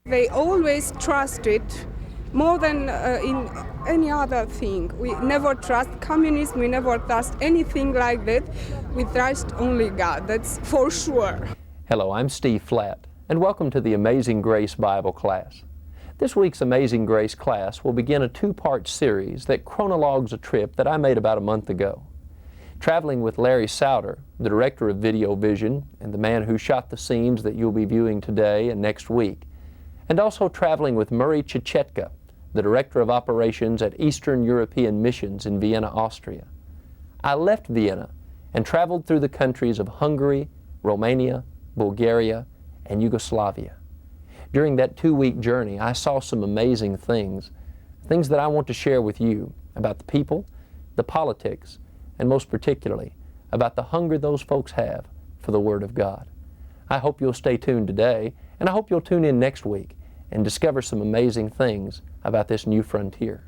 They always trusted more than in any other thing. We never trust communism, we never trust anything like that. We trust only God, that's for sure. Hello, I'm Steve Flatt, and welcome to the Amazing Grace Bible class. This week's Amazing Grace class will begin a two-part series that chronologues a trip that I made about a month ago. Traveling with Larry Souder, the director of Video Vision and the man who shot the scenes that you'll be viewing today and next week, and also traveling with Murray Chichetka, the Director of Operations at Eastern European Missions in Vienna, Austria. I left Vienna and traveled through the countries of Hungary, Romania, Bulgaria, and Yugoslavia. During that two-week journey, I saw some amazing things that I want to share with you about the people, the politics, and most particularly, about the hunger those folks have for the Word of God. I hope you'll stay tuned today, and I hope you'll tune in next week and discover some amazing things about this new frontier.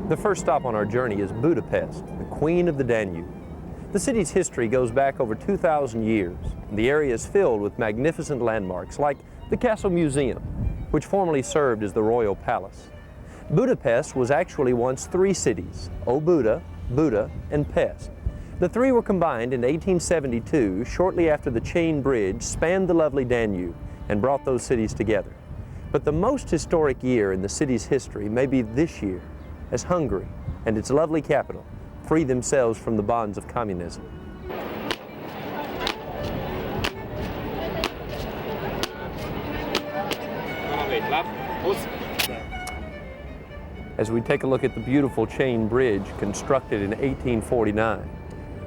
The first stop on our journey is Budapest, the Queen of the Danube. The city's history goes back over 2,000 years, and the area is filled with magnificent landmarks like the Castle Museum, which formerly served as the Royal Palace. Budapest was actually once three cities, Óbuda, Buda, and Pest. The three were combined in 1872, shortly after the Chain Bridge spanned the lovely Danube and brought those cities together. But the most historic year in the city's history may be this year, as Hungary and its lovely capital free themselves from the bonds of communism. As we take a look at the beautiful Chain Bridge constructed in 1849,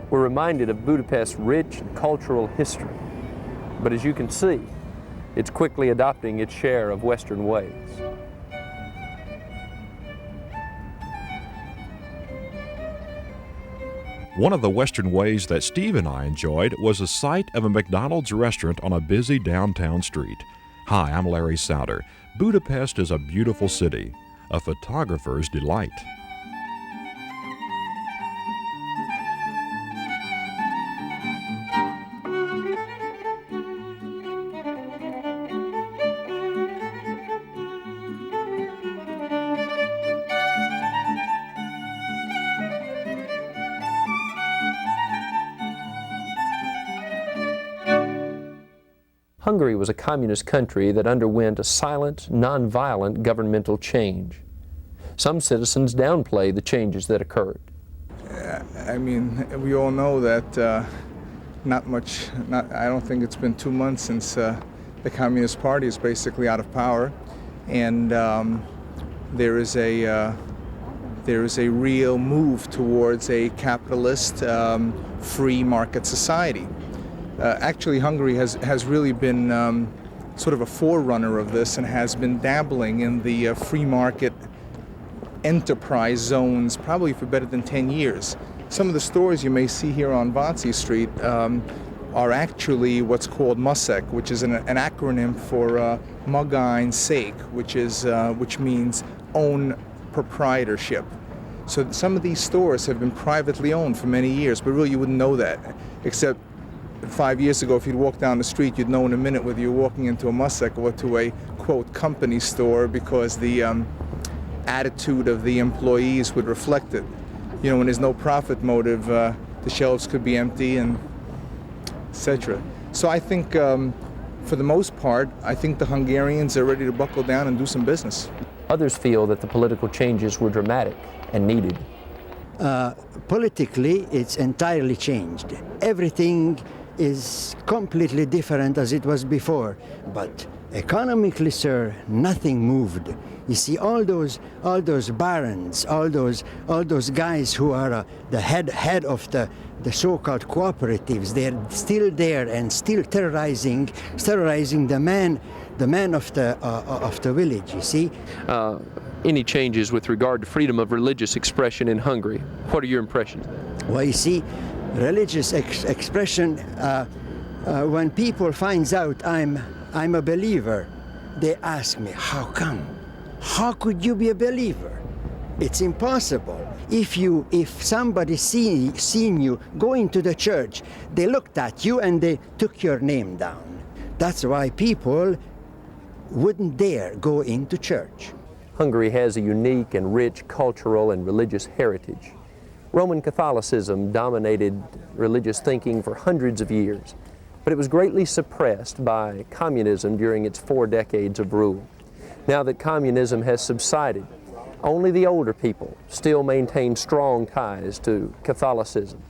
we're reminded of Budapest's rich cultural history. But as you can see, it's quickly adopting its share of Western ways. One of the Western ways that Steve and I enjoyed was the sight of a McDonald's restaurant on a busy downtown street. Hi, I'm Larry Souder. Budapest is a beautiful city, a photographer's delight. Hungary was a communist country that underwent a silent, nonviolent governmental change. Some citizens downplay the changes that occurred. I mean, we all know that I don't think it's been 2 months since the Communist Party is basically out of power, and there is a real move towards a capitalist, free market society. Actually, Hungary has really been sort of a forerunner of this and has been dabbling in the free market enterprise zones probably for better than 10 years. Some of the stores you may see here on Váci Street are actually what's called MUSEK, which is an acronym for Magány Szék, which means own proprietorship. So some of these stores have been privately owned for many years, but really you wouldn't know that, except 5 years ago, if you'd walk down the street, you'd know in a minute whether you're walking into a MUSEK or to a, quote, company store, because the attitude of the employees would reflect it. You know, when there's no profit motive, the shelves could be empty, and etc. So I think, for the most part, I think the Hungarians are ready to buckle down and do some business. Others feel that the political changes were dramatic and needed. Politically, it's entirely changed. Everything is completely different as it was before. But economically, sir, nothing moved. You see, all those barons, all those guys who are the head of the so-called cooperatives, they're still there and still terrorizing the man of the village. You see. Any changes with regard to freedom of religious expression in Hungary? What are your impressions? Well, you see, religious expression. When people finds out I'm a believer, they ask me, how come? How could you be a believer? It's impossible. If somebody seen you going to the church, they looked at you and they took your name down. That's why people wouldn't dare go into church. Hungary has a unique and rich cultural and religious heritage. Roman Catholicism dominated religious thinking for hundreds of years, but it was greatly suppressed by communism during its 4 decades of rule. Now that communism has subsided, only the older people still maintain strong ties to Catholicism.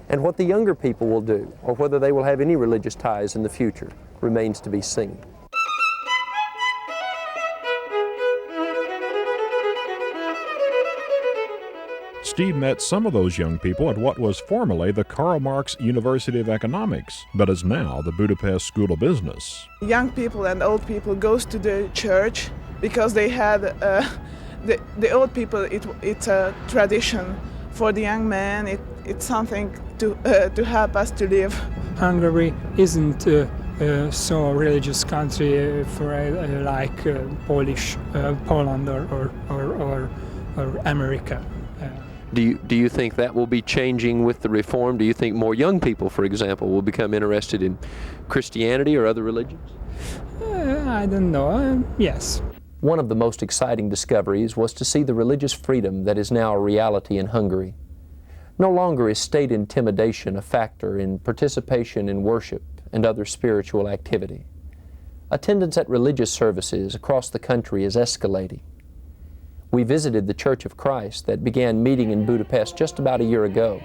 And what the younger people will do, or whether they will have any religious ties in the future, remains to be seen. Steve met some of those young people at what was formerly the Karl Marx University of Economics, but is now the Budapest School of Business. Young people and old people goes to the church because they had the old people. It's a tradition. For the young man, it's something to help us to live. Hungary isn't so religious country like Polish, Poland or America. Do you think that will be changing with the reform? Do you think more young people, for example, will become interested in Christianity or other religions? I don't know. Yes. One of the most exciting discoveries was to see the religious freedom that is now a reality in Hungary. No longer is state intimidation a factor in participation in worship and other spiritual activity. Attendance at religious services across the country is escalating. We visited the Church of Christ that began meeting in Budapest just about a year ago.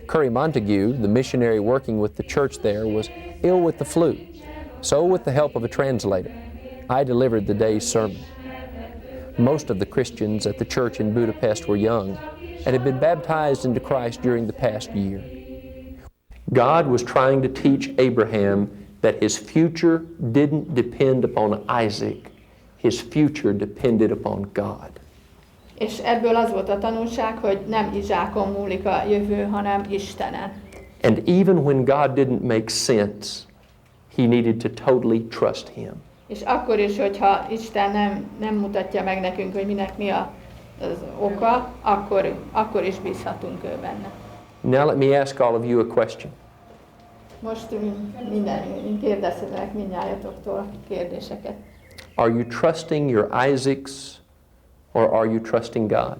Curry Montague, the missionary working with the church there, was ill with the flu. So, with the help of a translator, I delivered the day's sermon. Most of the Christians at the church in Budapest were young and had been baptized into Christ during the past year. God was trying to teach Abraham that his future didn't depend upon Isaac. His future depended upon God. És ebből az volt a tanulság, hogy nem Izsákon múlik a jövő, hanem Istenen. And even when God didn't make sense, he needed to totally trust him. És akkor is, hogyha Isten nem mutatja meg nekünk, hogy minek mi az oka, akkor is bízhatunk ő benne. Now let me ask all of you a question. Most kérdezhetek mindnyájatoktól kérdéseket. Are you trusting your Isaacs or are you trusting God?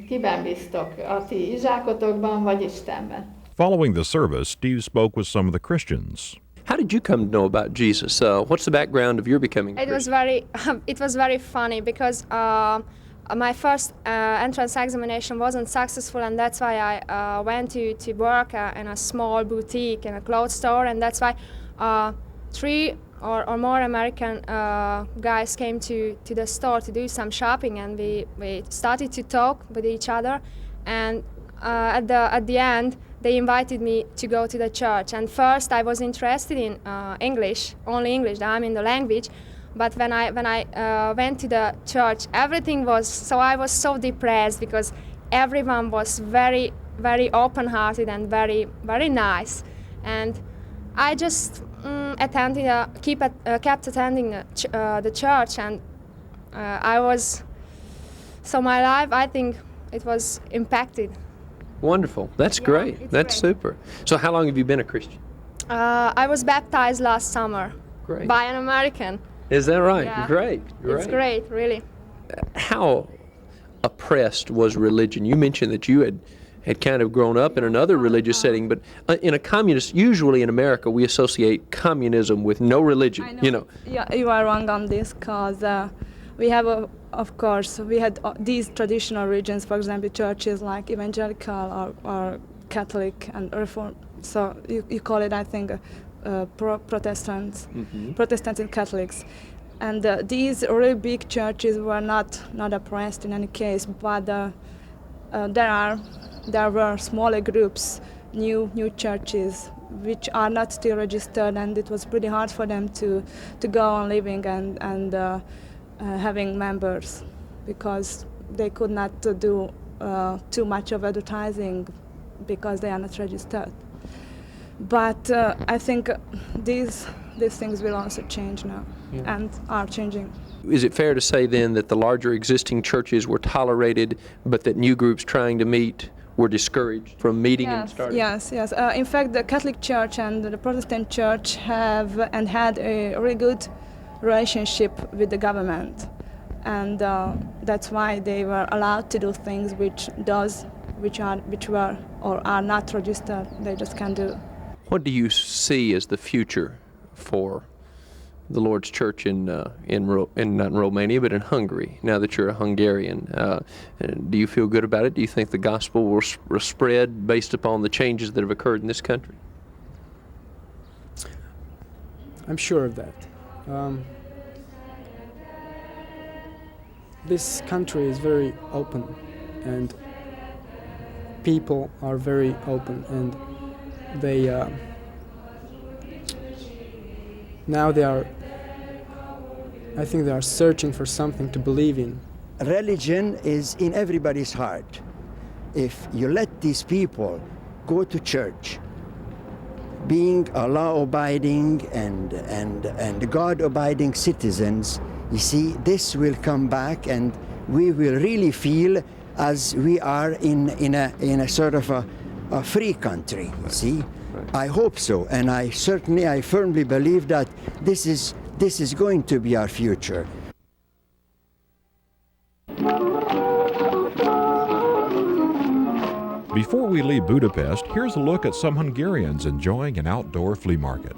Kiben bíztok? A ti Izsákotokban vagy Istenben? Following the service, Steve spoke with some of the Christians. How did you come to know about Jesus? What's the background of your becoming a Christian? It was very funny because my first entrance examination wasn't successful, and that's why I went to work in a small boutique in a clothes store, and that's why 3 or more American guys came to the store to do some shopping, and we started to talk with each other, and at the end they invited me to go to the church. And first I was interested in English, only English, I'm in the language, but when I went to the church, everything was, so I was so depressed because everyone was very, very open-hearted and very, very nice, and I just kept attending the church, and my life, I think, it was impacted. Wonderful. That's great. That's great. Super. So how long have you been a Christian? I was baptized last summer. Great. By an American. Is that right? Yeah. Great. It's great, really. How oppressed was religion? You mentioned that you had kind of grown up in another religious setting, but in a communist, usually in America, we associate communism with no religion. I know. Yeah, you are wrong on this, because we have, of course, we had these traditional religions, for example, churches like evangelical or Catholic and Reformed So you call it, I think, Protestants, Protestants and Catholics. And these really big churches were not oppressed in any case, but there were smaller groups, new churches, which are not still registered, and it was pretty hard for them to go on living and having members, because they could not do too much of advertising because they are not registered. But I think these things will also change now, and are changing. Is it fair to say then that the larger existing churches were tolerated, but that new groups trying to meet were discouraged from meeting and starting? Yes. In fact, the Catholic Church and the Protestant Church have and had a really good relationship with the government, and that's why they were allowed to do things which were or are not registered. They just can't do. What do you see as the future for the Lord's Church in not in Romania, but in Hungary, now that you're a Hungarian? Do you feel good about it? Do you think the gospel will spread based upon the changes that have occurred in this country? I'm sure of that. This country is very open, and people are very open, and they I think they are searching for something to believe in. Religion is in everybody's heart. If you let these people go to church, being a law-abiding and God-abiding citizens, you see, this will come back, and we will really feel as we are in a sort of a free country. Right. See, right. I hope so, and I firmly believe that this is going to be our future. Before we leave Budapest, here's a look at some Hungarians enjoying an outdoor flea market.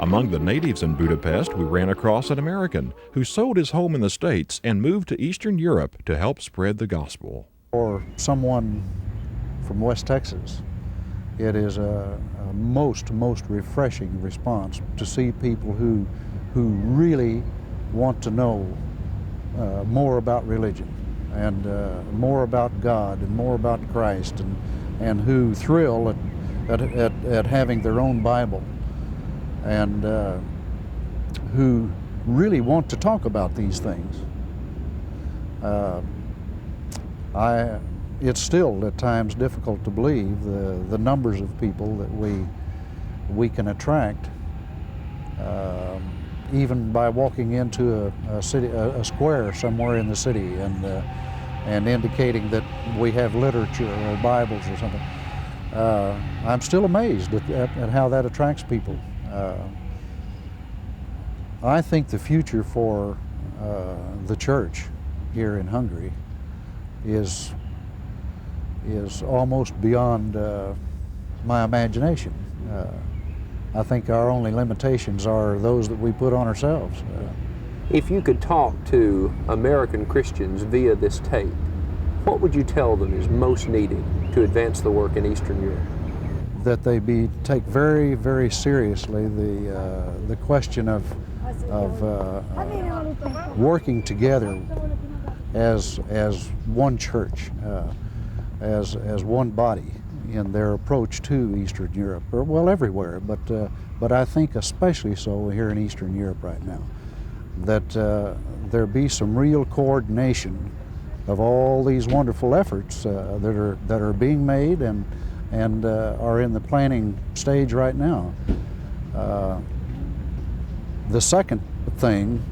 Among the natives in Budapest, we ran across an American who sold his home in the States and moved to Eastern Europe to help spread the gospel. For someone from West Texas, it is a most refreshing response to see people who really want to know more about religion and more about God and more about Christ, and who thrill at having their own Bible, and who really want to talk about these things. It's still at times difficult to believe the numbers of people that we can attract, even by walking into a square somewhere in the city and indicating that we have literature or Bibles or something. I'm still amazed at how that attracts people. I think the future for the church here in Hungary is almost beyond my imagination. I think our only limitations are those that we put on ourselves. If you could talk to American Christians via this tape, what would you tell them is most needed to advance the work in Eastern Europe? That they take very, very seriously the question of working together as one church, as one body in their approach to Eastern Europe, or well, everywhere, but I think especially so here in Eastern Europe right now, that there be some real coordination of all these wonderful efforts that are being made and are in the planning stage right now. The second thing,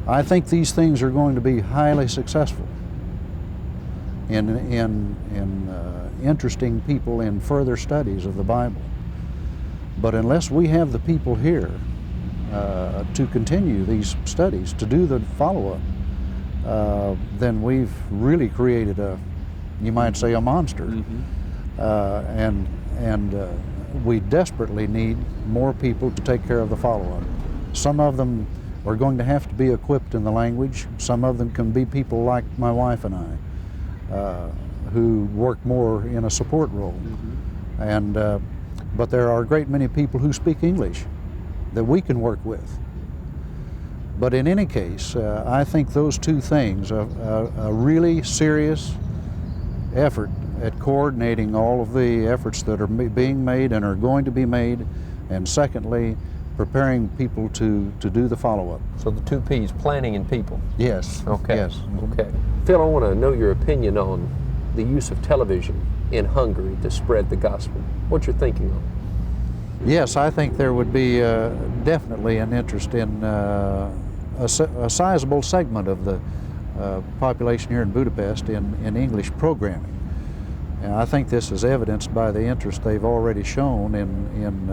I think these things are going to be highly successful in interesting people in further studies of the Bible. But unless we have the people here to continue these studies, to do the follow-up, then we've really created you might say, a monster. We desperately need more people to take care of the follow-up. Some of them are going to have to be equipped in the language. Some of them can be people like my wife and I, who work more in a support role. But there are a great many people who speak English that we can work with. But in any case, I think those two things, a really serious effort at coordinating all of the efforts that are being made and are going to be made, and secondly, preparing people to do the follow-up. So the two P's, planning and people. Yes. Okay. Yes. Okay. Phil, I want to know your opinion on the use of television in Hungary to spread the gospel. What's your thinking on it? Yes, I think there would be definitely an interest in a sizable segment of the population here in Budapest in English programming. And I think this is evidenced by the interest they've already shown in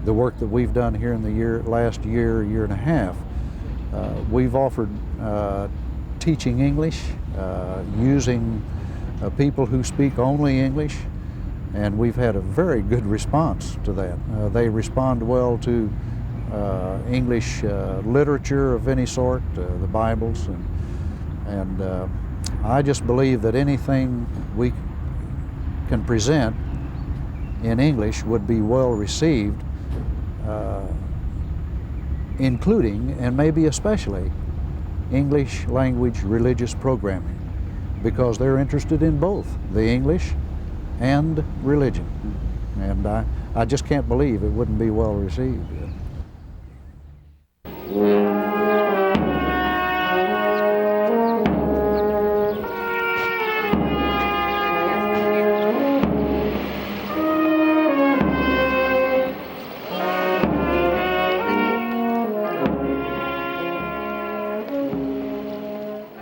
the work that we've done here in the last year and a half. We've offered teaching English, using people who speak only English, and we've had a very good response to that. They respond well to English literature of any sort, the Bibles, and I just believe that anything we can present in English would be well received, including and maybe especially English language religious programming, because they're interested in both the English and religion, and I just can't believe it wouldn't be well received.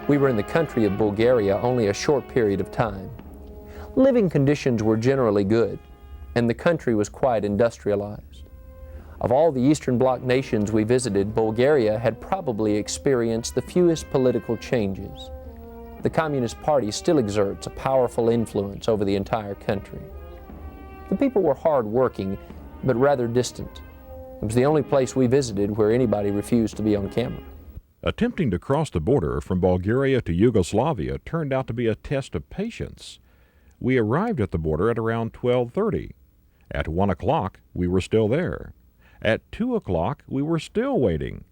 We were in the country of Bulgaria only a short period of time. Living conditions were generally good, and the country was quite industrialized. Of all the Eastern Bloc nations we visited, Bulgaria had probably experienced the fewest political changes. The Communist Party still exerts a powerful influence over the entire country. The people were hard-working, but rather distant. It was the only place we visited where anybody refused to be on camera. Attempting to cross the border from Bulgaria to Yugoslavia turned out to be a test of patience. We arrived at the border at around 12:30. At 1 o'clock, we were still there. At 2 o'clock, we were still waiting.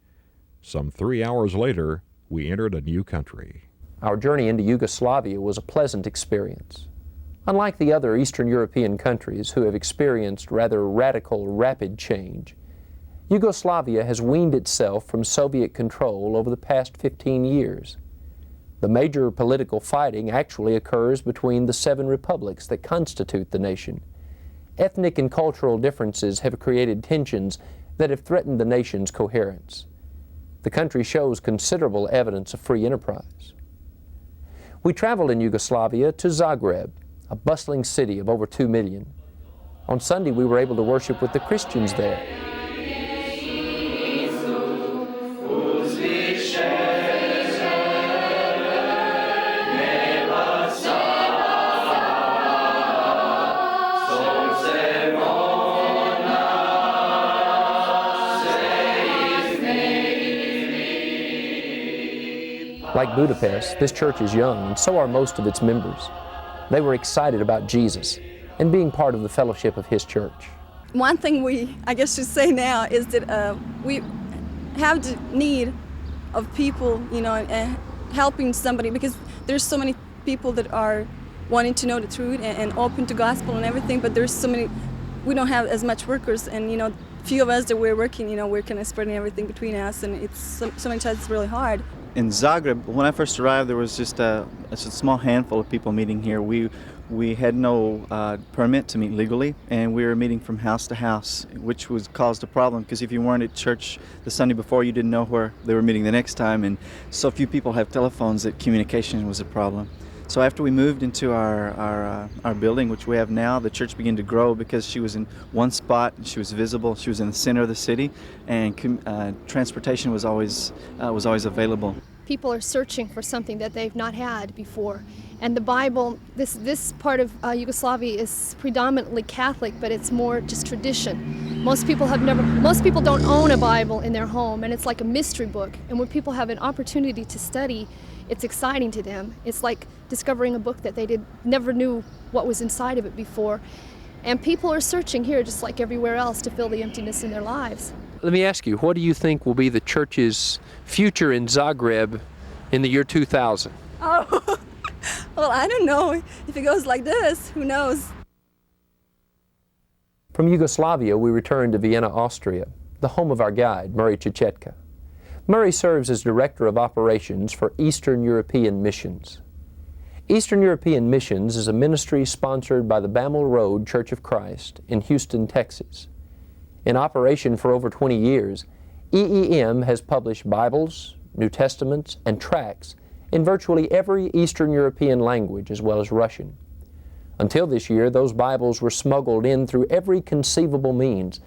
Some 3 hours later, we entered a new country. Our journey into Yugoslavia was a pleasant experience. Unlike the other Eastern European countries who have experienced rather radical, rapid change, Yugoslavia has weaned itself from Soviet control over the past 15 years. The major political fighting actually occurs between the 7 republics that constitute the nation. Ethnic and cultural differences have created tensions that have threatened the nation's coherence. The country shows considerable evidence of free enterprise. We traveled in Yugoslavia to Zagreb, a bustling city of over 2 million. On Sunday, we were able to worship with the Christians there. Like Budapest, this church is young, and so are most of its members. They were excited about Jesus and being part of the fellowship of His church. One thing we, I guess, should say now is that we have the need of people, and helping somebody, because there's so many people that are wanting to know the truth and open to gospel and everything, but there's so many, we don't have as much workers, and few of us that we're working, we're kind of spreading everything between us, and it's so many times it's really hard. in Zagreb, when I first arrived, there was just a small handful of people meeting here. We had no permit to meet legally, and we were meeting from house to house, which caused a problem, because if you weren't at church the Sunday before, you didn't know where they were meeting the next time, and so few people have telephones that communication was a problem. So after we moved into our building, which we have now, the church began to grow because she was in one spot, she was visible, she was in the center of the city, and transportation was always available. People are searching for something that they've not had before. And the Bible, this part of Yugoslavia is predominantly Catholic, but it's more just tradition. Most people don't own a Bible in their home, and it's like a mystery book. And when people have an opportunity to study, it's exciting to them. It's like discovering a book that they never knew what was inside of it before. And people are searching here, just like everywhere else, to fill the emptiness in their lives. Let me ask you, what do you think will be the church's future in Zagreb in the year 2000? Oh, well, I don't know. If it goes like this, who knows? From Yugoslavia, we return to Vienna, Austria, the home of our guide, Murray Chichetka. Murray serves as Director of Operations for Eastern European Missions. Eastern European Missions is a ministry sponsored by the Bammel Road Church of Christ in Houston, Texas. In operation for over 20 years, EEM has published Bibles, New Testaments, and tracts in virtually every Eastern European language, as well as Russian. Until this year, those Bibles were smuggled in through every conceivable means,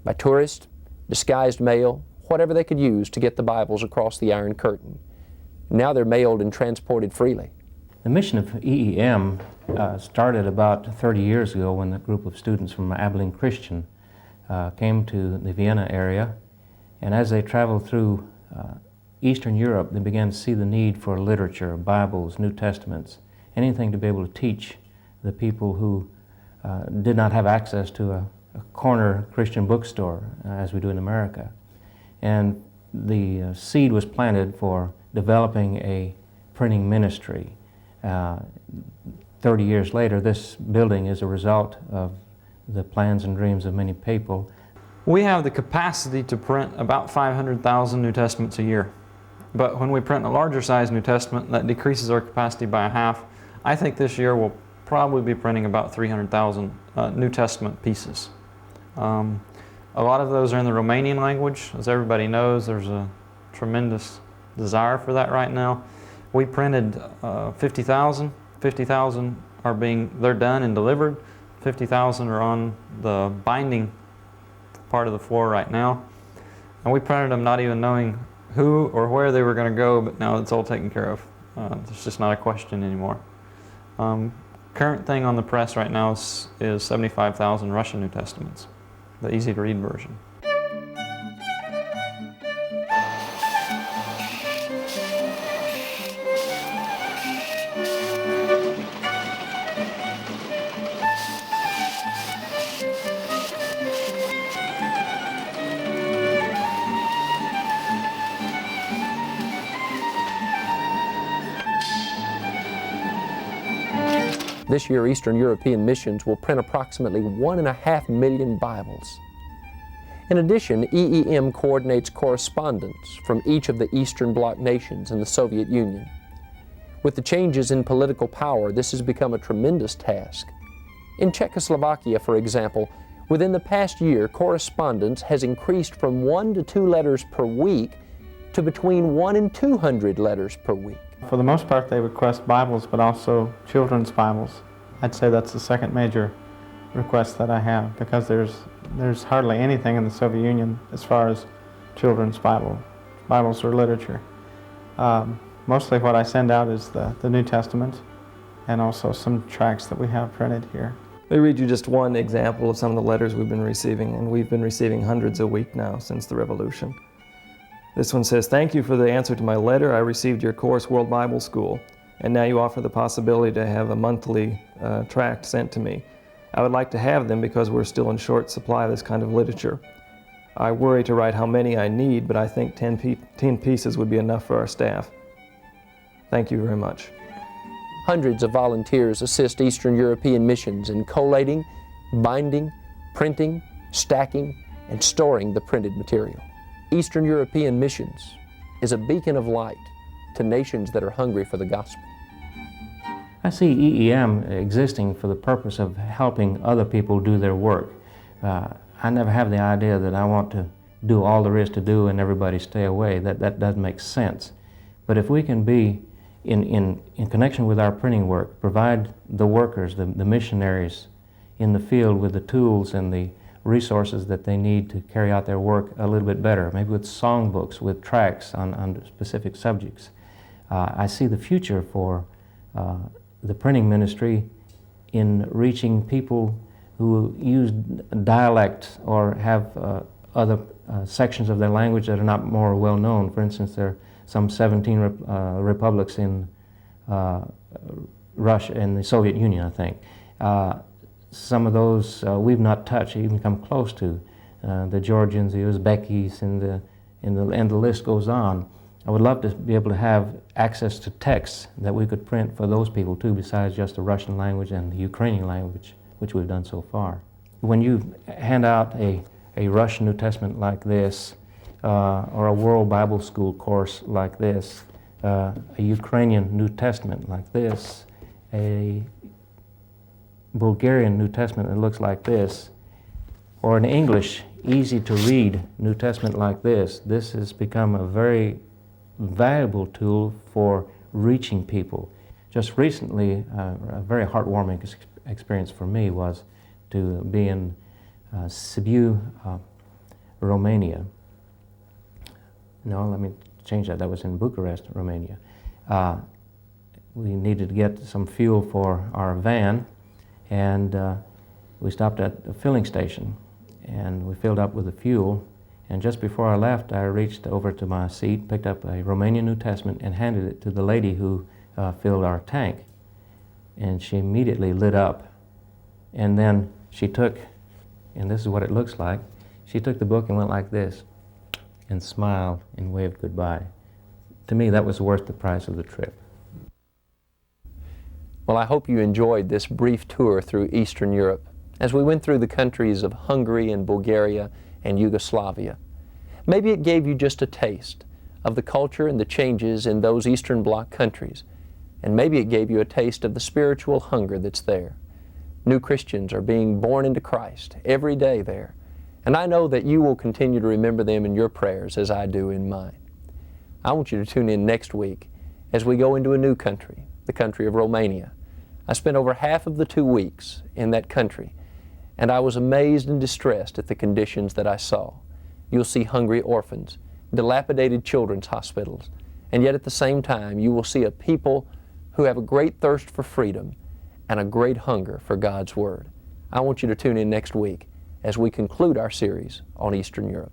by tourists, disguised mail, whatever they could use to get the Bibles across the Iron Curtain. Now they're mailed and transported freely. The mission of EEM started about 30 years ago when a group of students from Abilene Christian came to the Vienna area, and as they traveled through Eastern Europe, they began to see the need for literature, Bibles, New Testaments, anything to be able to teach the people who did not have access to a corner Christian bookstore as we do in America. And the seed was planted for developing a printing ministry. 30 years later, this building is a result of the plans and dreams of many people. We have the capacity to print about 500,000 New Testaments a year. But when we print a larger size New Testament, that decreases our capacity by a half. I think this year we'll probably be printing about 300,000 New Testament pieces. A lot of those are in the Romanian language. As everybody knows, there's a tremendous desire for that right now. We printed 50,000. 50,000 they're done and delivered. 50,000 are on the binding part of the floor right now. And we printed them not even knowing who or where they were going to go, but now it's all taken care of. It's just not a question anymore. Current thing on the press right now is 75,000 Russian New Testaments, the easy-to-read version. This year, Eastern European Missions will print approximately 1.5 million Bibles. In addition, EEM coordinates correspondence from each of the Eastern Bloc nations in the Soviet Union. With the changes in political power, this has become a tremendous task. In Czechoslovakia, for example, within the past year, correspondence has increased from 1 to 2 letters per week to between 1 and 200 letters per week. For the most part, they request Bibles, but also children's Bibles. I'd say that's the second major request that I have, because there's hardly anything in the Soviet Union as far as children's Bibles or literature. Mostly what I send out is the New Testament and also some tracts that we have printed here. Let me read you just one example of some of the letters we've been receiving, and we've been receiving hundreds a week now since the Revolution. This one says, "Thank you for the answer to my letter. I received your course, World Bible School, and now you offer the possibility to have a monthly tract sent to me. I would like to have them because we're still in short supply of this kind of literature. I worry to write how many I need, but I think 10 pieces would be enough for our staff. Thank you very much." Hundreds of volunteers assist Eastern European Missions in collating, binding, printing, stacking, and storing the printed material. Eastern European Missions is a beacon of light to nations that are hungry for the gospel? I see EEM existing for the purpose of helping other people do their work. I never have the idea that I want to do all there is to do and everybody stay away. That doesn't make sense. But if we can be in connection with our printing work, provide the workers, the missionaries in the field with the tools and the resources that they need to carry out their work a little bit better, maybe with songbooks, with tracts on specific subjects. I see the future for the printing ministry in reaching people who use dialect or have other sections of their language that are not more well known. For instance, there are some 17 republics in Russia and the Soviet Union, I think. Some of those we've not touched, even come close to. The Georgians, the Uzbekis, and the list goes on. I would love to be able to have access to texts that we could print for those people too, besides just the Russian language and the Ukrainian language, which we've done so far. When you hand out a Russian New Testament like this, or a World Bible School course like this, a Ukrainian New Testament like this, a Bulgarian New Testament that looks like this, or an English, easy-to-read New Testament like this has become a very valuable tool for reaching people. Just recently, a very heartwarming experience for me was to be in Sibiu, Romania. No, let me change that. That was in Bucharest, Romania. We needed to get some fuel for our van, and we stopped at a filling station, and we filled up with the fuel. And just before I left, I reached over to my seat, picked up a Romanian New Testament, and handed it to the lady who filled our tank. And she immediately lit up. And then she took, and this is what it looks like, she took the book and went like this, and smiled and waved goodbye. To me, that was worth the price of the trip. Well, I hope you enjoyed this brief tour through Eastern Europe as we went through the countries of Hungary and Bulgaria and Yugoslavia. Maybe it gave you just a taste of the culture and the changes in those Eastern Bloc countries, and maybe it gave you a taste of the spiritual hunger that's there. New Christians are being born into Christ every day there, and I know that you will continue to remember them in your prayers as I do in mine. I want you to tune in next week as we go into a new country, the country of Romania. I spent over half of the 2 weeks in that country, and I was amazed and distressed at the conditions that I saw. You'll see hungry orphans, dilapidated children's hospitals, and yet at the same time you will see a people who have a great thirst for freedom and a great hunger for God's Word. I want you to tune in next week as we conclude our series on Eastern Europe.